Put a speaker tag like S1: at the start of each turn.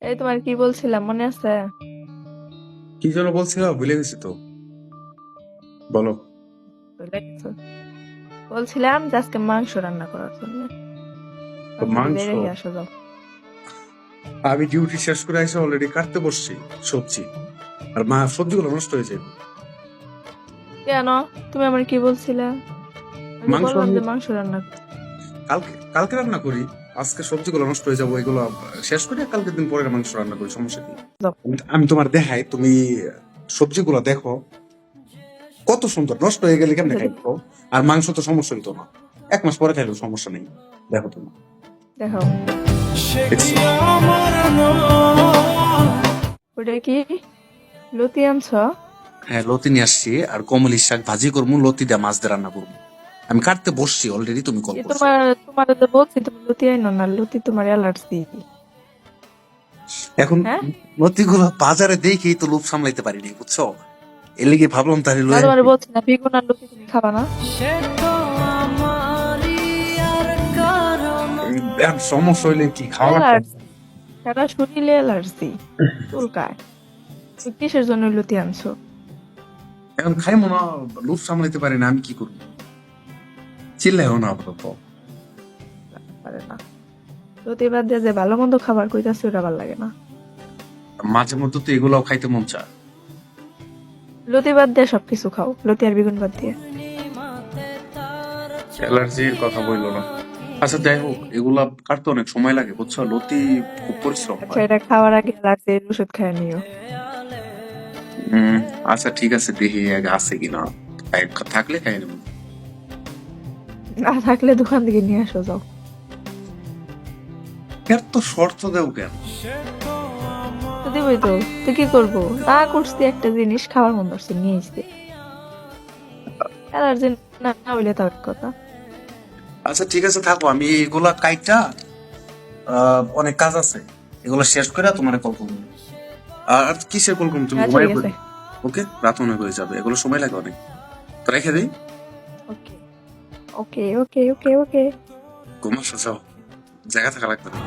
S1: এই তোমার কি বলছিলাম মনে আছে?
S2: কি যেন বলছিলাম, ভুলে গেছি তো। বলো।
S1: ভুলে গেছো? বলছিলাম যে আজকে মাংস রান্না করার জন্য। তাড়াতাড়ি
S2: মাংস?
S1: বের হয়ে আসো যাও।
S2: আমি ডিউটি শেষ করে এসে অলরেডি কাটতে বসছি সবজি। আর মা সবজিগুলো নষ্ট হয়ে যাবে।
S1: কেন? তুমি আমার কি বলছিলে? আমি তো
S2: মাংস
S1: বললাম
S2: আমি
S1: যে মাংস রান্না করো।
S2: কালকে কালকে রান্না করি। আজকে সবজিগুলো নষ্ট হয়ে যাবো, এগুলো শেষ করে কালকে দিন পরে মাংস রান্না করি, সমস্যা কি?
S1: যাও।
S2: আমি তোমার দেখাই, তুমি সবজিগুলো দেখো কত সুন্দর, নষ্ট হয়ে গেলে কেমনে
S1: আচ্ছা,
S2: খাইবো? আর মাংস তো সমস্যা হইতো না, 1 মাস পরে খাইলেও সমস্যা নেই। দেখো তুমি,
S1: দেখাও।
S2: দেখছো?
S1: ওটা কি? লতি আনছ?
S2: হ্যাঁ, লতি নিয়ে আসছি, আর কমলির শাক ভাজি করবো, লতি দিয়ে মাছ দিয়ে রান্না করবো। আমি কাটতে বসছি অলরেডি, তুমি কল
S1: এ
S2: করছো।
S1: তোমার তোমার তো বলছি তুমি লতি আইনো না, লতি তোমার অ্যালার্জি।
S2: এখন
S1: হ্যাঁ,
S2: লতিগুলো বাজারে দেখেই তো লোভ সামলাইতে পারিনি, বুঝছো? এর লিগে ভাবলাম তাহলে
S1: না
S2: লয়ে
S1: তোমার
S2: আসি।
S1: বলছি না বেগুন আর লতি তুমি খাবা না।
S2: এখন সমস্যা হইলে কি খাওয়া লাগবে?
S1: অ্যালার্জি, সারা শরীরে অ্যালার্জি, চুলকায়। তুমি কিসের জন্য লতি আনছো?
S2: এখন খাই মনে লোভ সামলাইতে পারি না, আমি কি করবো? চিল্লাইও না আপাতত।
S1: পারে না। লতি বাদ দিয়ে যে ভালো মন্দ খাবার কইতাছে ওটা ভালো লাগে না।
S2: মাঝে মধ্যে তো এগুলাও খাইতে মন চায়।
S1: লতি বাদ দিয়ে সবকিছু খাও, লতি আর বেগুন বাদ দিয়ে।
S2: অ্যালার্জির কথা বললো না। আচ্ছা যাই হোক, এগুলা কাটতে অনেক সময় লাগে, বুঝছো? লতি খুব পরিশ্রম
S1: আচ্ছা,
S2: হয়।
S1: এটা খাওয়ার আগে অ্যালার্জির ওষুধ খেয়ে নিও।
S2: হম। আচ্ছা ঠিক আছে, দেখি আগে আছে কিনা। থাকলে খাই নেবো।
S1: না থাকলে দোকান থেকে নিয়ে আসো যাও।
S2: এর তো শর্ত দেও কেন?
S1: তো দিবই তো। তো কি করবো? না করছি একটা জিনিস খাবার মন করছে নিয়ে আসতে। অ্যালার্জি না না হইলে তার কথা।
S2: আচ্ছা ঠিক আছে, থাকো, আমি এগুলা কাইটা অনেক কাজ আছে, এগুলো শেষ করে তোমার কল করবো। আর কিসের কল করবো? তুমি
S1: আচ্ছা
S2: ঘুমাই
S1: ঠিক আছে।
S2: পড়ি। ওকে, রাত অনেক হয়ে যাবে, এগুলো সময় লাগে অনেক। তো রেখে দিই।
S1: ওকে ওকে ওকে ওকে ওকে।
S2: ঘুমাস, যাও, জায়গা থাকা লাগবে না।